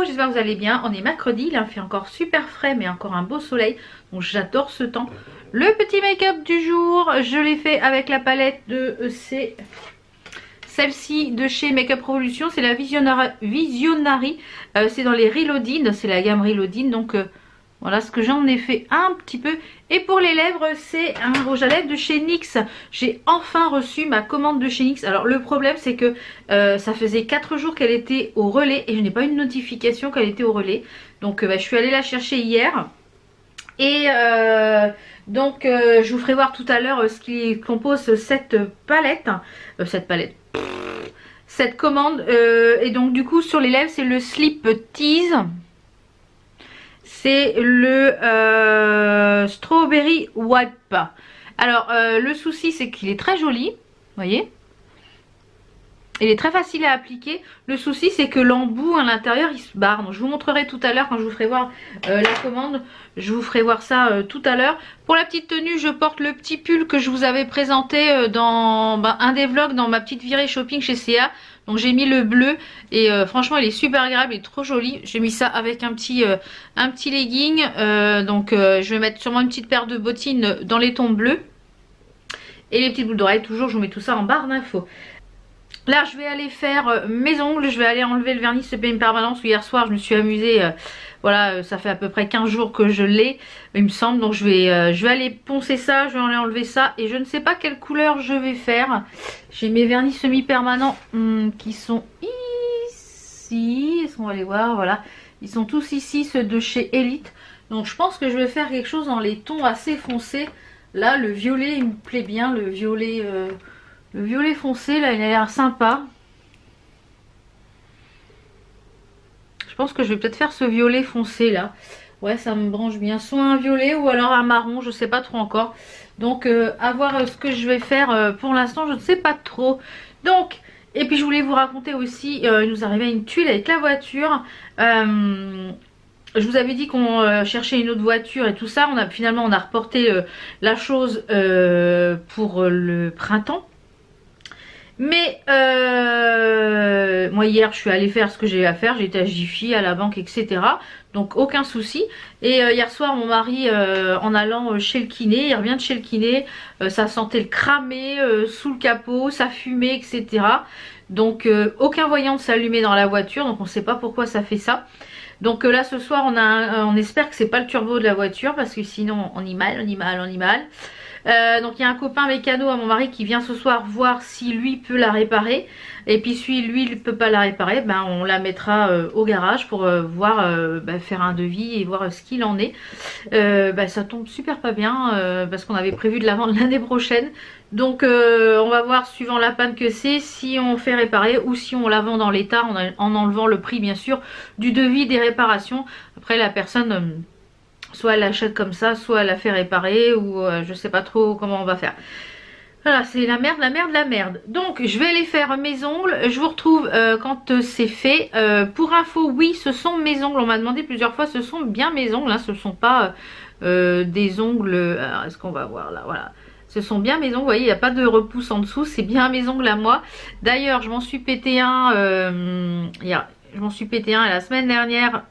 j'espère que vous allez bien. On est mercredi, il fait encore super frais mais encore un beau soleil. Donc j'adore ce temps. Le petit make-up du jour, je l'ai fait avec la palette de c'est celle-ci de chez Makeup Revolution. C'est la Visionary. C'est dans les Reloading, c'est la gamme Reloading. Donc voilà ce que j'en ai fait un petit peu. Et pour les lèvres, c'est un rouge à lèvres de chez NYX. J'ai enfin reçu ma commande de chez NYX. Alors le problème c'est que ça faisait 4 jours qu'elle était au relais et je n'ai pas eu de notification qu'elle était au relais. Donc je suis allée la chercher hier. Et je vous ferai voir tout à l'heure ce qui compose cette palette. Cette commande. Et donc du coup sur les lèvres c'est le Slip Tease. C'est le Strawberry Wipe. Alors le souci c'est qu'il est très joli, vous voyez. Il est très facile à appliquer. Le souci c'est que l'embout à l'intérieur il se barre. Donc je vous montrerai tout à l'heure quand je vous ferai voir la commande. Je vous ferai voir ça tout à l'heure. Pour la petite tenue, je porte le petit pull que je vous avais présenté dans un des vlogs, dans ma petite virée shopping chez CA. Donc j'ai mis le bleu et franchement il est super agréable, il est trop joli. J'ai mis ça avec un petit legging. Je vais mettre sûrement une petite paire de bottines dans les tons bleus. Et les petites boucles d'oreilles, toujours je vous mets tout ça en barre d'infos. Là je vais aller faire mes ongles, je vais aller enlever le vernis CPM Permanence où hier soir je me suis amusée. Voilà, ça fait à peu près 15 jours que je l'ai, il me semble. Donc je vais aller poncer ça, je vais aller enlever ça. Et je ne sais pas quelle couleur je vais faire. J'ai mes vernis semi-permanents qui sont ici. Est-ce qu'on va les voir? Voilà, ils sont tous ici, ceux de chez Elite. Donc je pense que je vais faire quelque chose dans les tons assez foncés. Là le violet il me plaît bien, le violet foncé là il a l'air sympa. Je pense que je vais peut-être faire ce violet foncé là. Ouais, ça me branche bien. Soit un violet ou alors un marron, je sais pas trop encore. Donc à voir ce que je vais faire pour l'instant, je ne sais pas trop. Donc, et puis je voulais vous raconter aussi, il nous arrivait une tuile avec la voiture. Je vous avais dit qu'on cherchait une autre voiture et tout ça. Finalement on a reporté la chose pour le printemps. Mais moi hier je suis allée faire ce que j'ai à faire, j'ai été à Jiffy, à la banque, etc. Donc aucun souci. Et hier soir mon mari en allant chez le kiné, il revient de chez le kiné, ça sentait le cramé sous le capot, ça fumait, etc. Donc aucun voyant ne s'allumait dans la voiture, donc on ne sait pas pourquoi ça fait ça. Donc là ce soir on espère que c'est pas le turbo de la voiture parce que sinon on y mal. Donc il y a un copain mécano à mon mari qui vient ce soir voir si lui peut la réparer. Et puis si lui il peut pas la réparer, ben on la mettra au garage pour faire un devis et voir ce qu'il en est. Ça tombe super pas bien parce qu'on avait prévu de la vendre l'année prochaine. Donc on va voir suivant la panne que c'est, si on fait réparer ou si on la vend dans l'état en enlevant le prix bien sûr du devis des réparations. Après la personne... soit elle l'achète comme ça, soit elle la fait réparer ou je sais pas trop comment on va faire. Voilà, c'est la merde. Donc je vais aller faire mes ongles. Je vous retrouve quand c'est fait. Pour info, oui, ce sont mes ongles. On m'a demandé plusieurs fois, ce sont bien mes ongles. Hein. Ce ne sont pas des ongles... Alors, est-ce qu'on va voir là? Voilà. Ce sont bien mes ongles. Vous voyez, il n'y a pas de repousse en dessous. C'est bien mes ongles à moi. D'ailleurs, je m'en suis pété un... je m'en suis pété un la semaine dernière...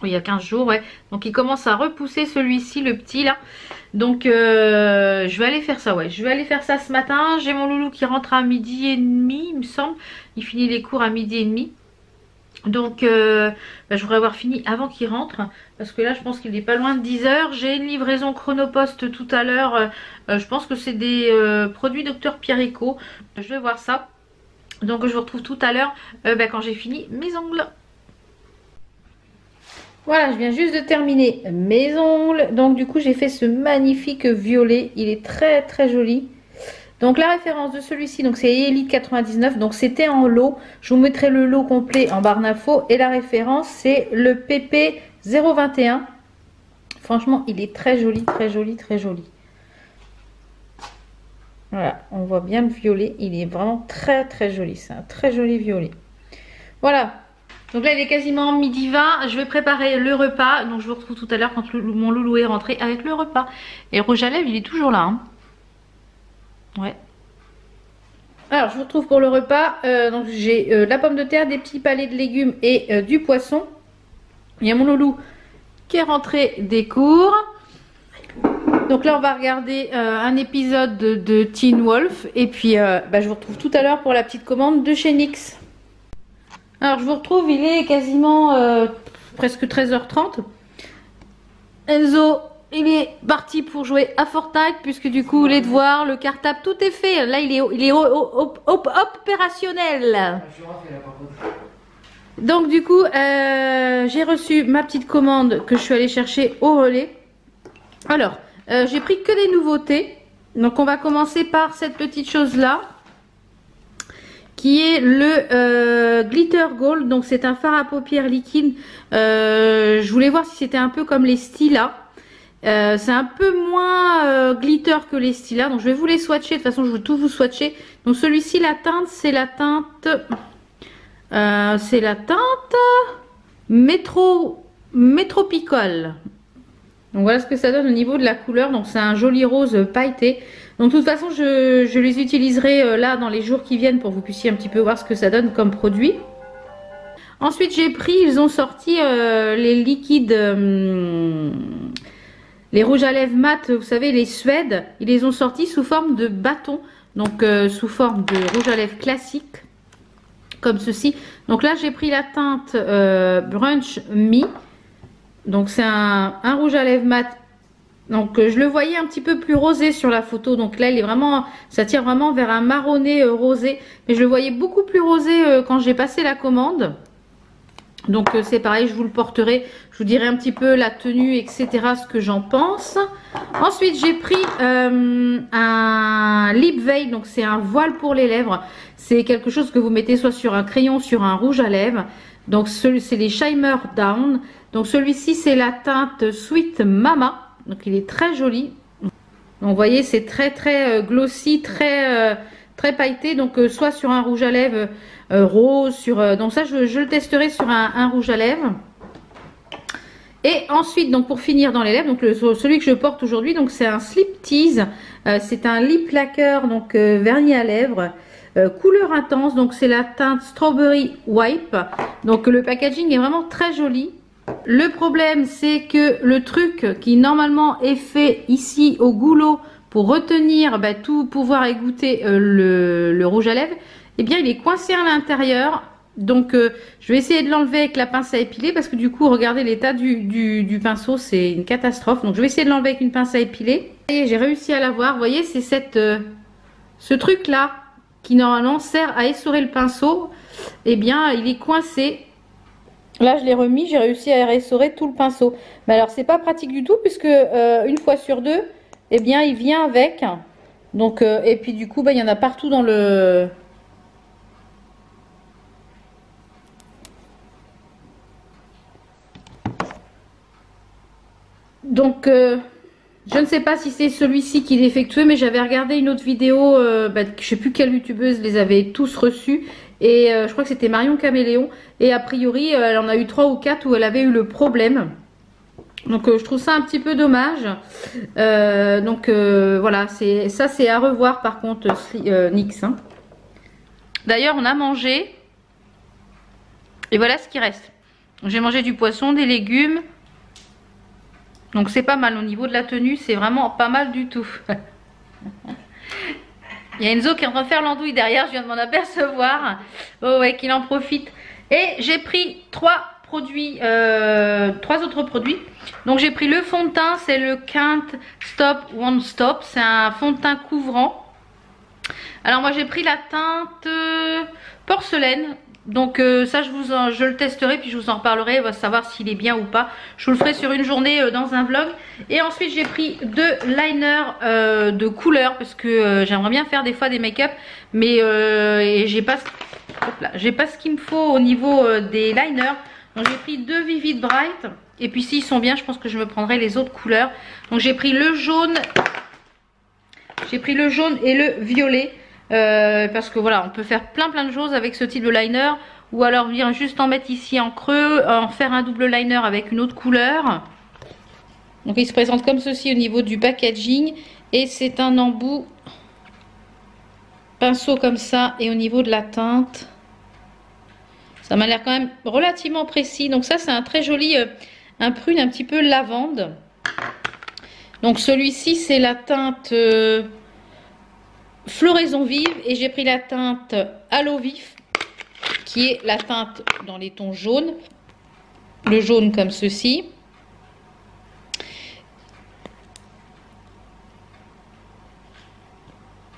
Il y a 15 jours, ouais. Donc il commence à repousser celui-ci, le petit là. Donc je vais aller faire ça, ouais. Je vais aller faire ça ce matin. J'ai mon loulou qui rentre à 12h30, il me semble. Il finit les cours à 12h30. Donc je voudrais avoir fini avant qu'il rentre. Parce que là je pense qu'il est pas loin de 10h. J'ai une livraison Chronopost tout à l'heure. Je pense que c'est des produits Dr Pierrico. Je vais voir ça. Donc je vous retrouve tout à l'heure quand j'ai fini mes ongles. Voilà, je viens juste de terminer mes ongles. Donc du coup j'ai fait ce magnifique violet. Il est très très joli. Donc la référence de celui-ci, donc c'est Elite 99. Donc c'était en lot. Je vous mettrai le lot complet en barre d'infos. Et la référence c'est le PP 021. Franchement il est très joli, très joli, très joli. Voilà, on voit bien le violet. Il est vraiment très très joli. C'est un très joli violet. Voilà. Donc là il est quasiment 12h20, je vais préparer le repas. Donc je vous retrouve tout à l'heure quand mon loulou est rentré avec le repas. Et le rouge à lèvres il est toujours là hein. Ouais. Alors je vous retrouve pour le repas. Donc j'ai la pomme de terre, des petits palets de légumes et du poisson. Il y a mon loulou qui est rentré des cours. Donc là on va regarder un épisode de Teen Wolf. Et puis je vous retrouve tout à l'heure pour la petite commande de chez NYX. Alors je vous retrouve, il est quasiment presque 13h30. Enzo, il est parti pour jouer à Fortnite puisque du coup les devoirs, le cartable, tout est fait. Là il est opérationnel. Donc du coup j'ai reçu ma petite commande que je suis allée chercher au relais. Alors j'ai pris que des nouveautés. Donc on va commencer par cette petite chose là, qui est le Glitter Gold. Donc c'est un fard à paupières liquide. Je voulais voir si c'était un peu comme les Stila. C'est un peu moins glitter que les Stila. Donc je vais vous les swatcher. De toute façon je vais tout vous swatcher. Donc celui-ci, la teinte, c'est la teinte Métropicole. Donc voilà ce que ça donne au niveau de la couleur. Donc c'est un joli rose pailleté. Donc de toute façon je les utiliserai là dans les jours qui viennent pour que vous puissiez un petit peu voir ce que ça donne comme produit. Ensuite j'ai pris, ils ont sorti les liquides, les rouges à lèvres mat, vous savez les Suèdes. Ils les ont sortis sous forme de bâton. Donc sous forme de rouge à lèvres classique. Comme ceci. Donc là j'ai pris la teinte Brunch Me. Donc c'est un rouge à lèvres mat. Donc je le voyais un petit peu plus rosé sur la photo. Donc là il est vraiment, ça tire vraiment vers un marronné rosé. Mais je le voyais beaucoup plus rosé quand j'ai passé la commande. Donc c'est pareil, je vous le porterai. Je vous dirai un petit peu la tenue, etc. Ce que j'en pense. Ensuite j'ai pris un lip veil. Donc c'est un voile pour les lèvres. C'est quelque chose que vous mettez soit sur un crayon, sur un rouge à lèvres. Donc c'est les Shimmer Down. Donc celui-ci c'est la teinte Sweet Mama. Donc il est très joli. Donc vous voyez c'est très glossy, très pailleté. Donc soit sur un rouge à lèvres rose, donc ça je le testerai sur un rouge à lèvres. Et ensuite donc pour finir dans les lèvres, donc celui que je porte aujourd'hui, donc c'est un Slip Tease. C'est un lip lacquer, donc vernis à lèvres. Couleur intense, donc c'est la teinte Strawberry Wipe. Donc le packaging est vraiment très joli. Le problème c'est que le truc qui normalement est fait ici au goulot pour retenir tout, pouvoir égoutter le rouge à lèvres, eh bien il est coincé à l'intérieur. Donc je vais essayer de l'enlever avec la pince à épiler parce que du coup regardez l'état du pinceau, c'est une catastrophe. Donc je vais essayer de l'enlever avec une pince à épiler. Et j'ai réussi à l'avoir. Vous voyez, c'est ce truc là qui normalement sert à essorer le pinceau. Eh bien il est coincé. Là je l'ai remis, j'ai réussi à essorer tout le pinceau. Mais alors c'est pas pratique du tout puisque une fois sur deux, eh bien il vient avec. Donc et puis du coup il y en a partout dans le... Donc je ne sais pas si c'est celui-ci qui est défectueux, mais j'avais regardé une autre vidéo, je sais plus quelle youtubeuse les avait tous reçus. Et je crois que c'était Marion Caméléon. Et a priori, elle en a eu 3 ou 4 où elle avait eu le problème. Donc je trouve ça un petit peu dommage. Voilà, ça c'est à revoir par contre NYX. Hein. D'ailleurs, on a mangé. Et voilà ce qui reste. J'ai mangé du poisson, des légumes. Donc c'est pas mal au niveau de la tenue, c'est vraiment pas mal du tout. Il y a Enzo qui est en train de faire l'andouille derrière, je viens de m'en apercevoir. Oh ouais, qu'il en profite. Et j'ai pris 3 autres produits. Donc j'ai pris le fond de teint, c'est le Can't Stop Won't Stop. C'est un fond de teint couvrant. Alors moi j'ai pris la teinte porcelaine. Donc ça je le testerai puis je vous en reparlerai, on va savoir s'il est bien ou pas. Je vous le ferai sur une journée dans un vlog. Et ensuite j'ai pris 2 liners de couleur parce que j'aimerais bien faire des fois des make-up, mais j'ai pas ce qu'il me faut au niveau des liners. Donc j'ai pris 2 Vivid Bright et puis s'ils sont bien je pense que je me prendrai les autres couleurs. Donc j'ai pris le jaune et le violet. Parce que voilà, on peut faire plein de choses avec ce type de liner, ou alors bien juste en mettre ici en creux, en faire un double liner avec une autre couleur. Donc il se présente comme ceci au niveau du packaging et c'est un embout pinceau comme ça, et au niveau de la teinte Ça m'a l'air quand même relativement précis. Donc ça, c'est un très joli, un prune un petit peu lavande. Donc celui-ci, c'est la teinte floraison vive. Et j'ai pris la teinte halo vif, qui est la teinte dans les tons jaunes. Le jaune comme ceci.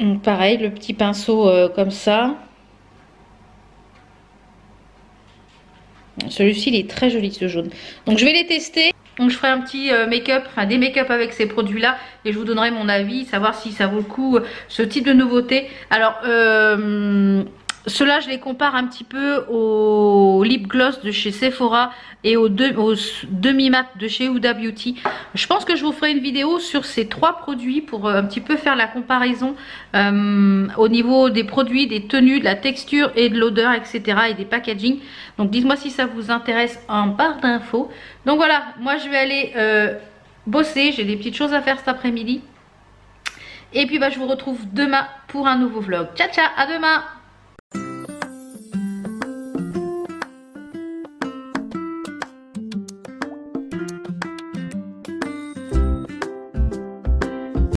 Donc pareil, le petit pinceau comme ça. Celui-ci, il est très joli, ce jaune. Donc je vais les tester. Donc je ferai un petit make-up, enfin des make-up avec ces produits-là. Et je vous donnerai mon avis, savoir si ça vaut le coup, ce type de nouveauté. Alors, ceux-là, je les compare un petit peu au lip gloss de chez Sephora et au demi-mat de chez Huda Beauty. Je pense que je vous ferai une vidéo sur ces trois produits pour un petit peu faire la comparaison au niveau des produits, des tenues, de la texture et de l'odeur, etc. et des packaging. Donc dites-moi si ça vous intéresse en barre d'infos. Donc voilà, moi je vais aller bosser, j'ai des petites choses à faire cet après-midi. Et puis bah, je vous retrouve demain pour un nouveau vlog. Ciao ciao, à demain.